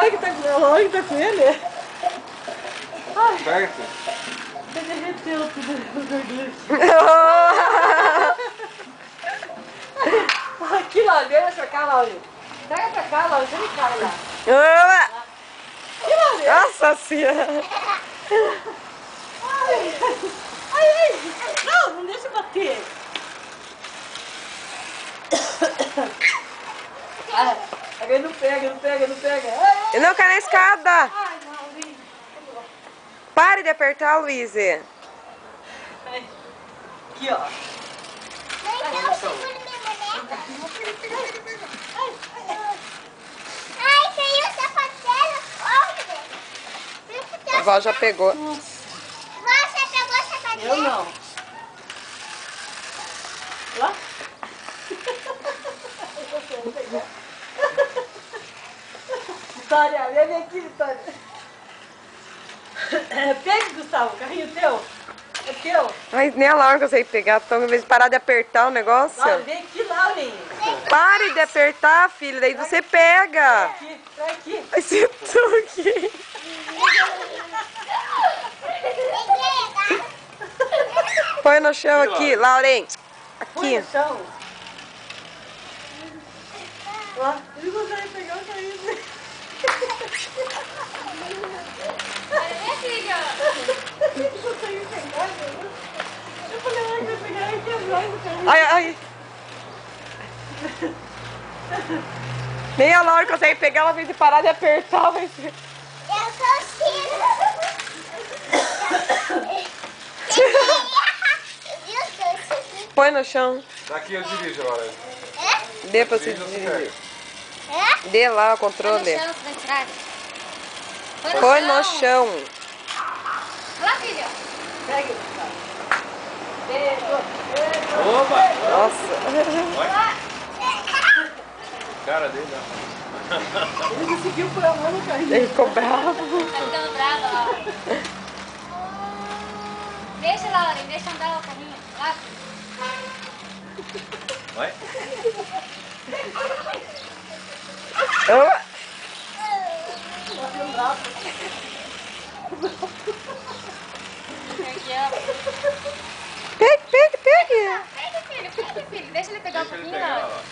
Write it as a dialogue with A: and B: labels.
A: Laura que tá com ele. Ai,
B: Perto.
A: você derreteu tudo o gordura. Aqui, Laura, vem pra cá, Laura. Traga pra cá, Laura, você me cai lá. Aqui, Laura.
C: Nossa senhora.
A: Ai, ai. Não, não deixa bater. Ai, agora não pega, não pega, não pega. Ai,
C: Eu não quero na escada.
A: ai, não, vem.
C: Pare de apertar, Luiz.
A: Ai. Aqui, ó.
D: Então, segura minha boneca. Ai, caiu o sapato dela. Olha.
C: A avó já pegou.
D: Você pegou o sapato dela?
A: Eu não. Ó. Vitória, vem aqui, Vitória. Pega, Gustavo, o carrinho teu. É teu.
C: Mas nem a Laura consegue pegar. Então, em vez de parar de apertar o negócio.
A: Laura, vem aqui, Laurinha.
C: Pare de apertar, filho. Daí você pega.
A: Aqui, traz aqui.
C: Vai ser tudo aqui. Põe no chão aqui, Lauren.
A: Põe
C: Aqui.
A: no chão. Ó, ele não consegue pegar o carrinho.
D: Minha filha.
A: Ele não consegue pegar, né? Eu falei, ai, vai pegar e quebrar o carrinho.
C: Ai, ai. Nem a Laura consegue pegar, ela vem de parar de apertar. Vai ser...
D: Eu consigo.
C: Põe no chão.
B: Daqui eu dirijo agora.
C: Dê pra você dirigir. Dê lá o controle. Põe no chão.
D: Lá, filha.
A: Pega, Gustavo. Beijo.
B: Opa!
C: Nossa.
B: Cara dele, ó.
A: Ele conseguiu pôr a mão no carrinho.
C: Ele ficou bravo.
D: Tá ficando brava, Laura. Deixa, Laura, deixa andar o carrinho. Lá.
B: Vai.
C: Oh.
D: Aqui, ó.
C: Pegue, pegue, pegue.
D: Pega, filho. Deixa ele pegar um
B: Deixa ele
D: pouquinho,
B: pegar,
D: Laura.
B: ó.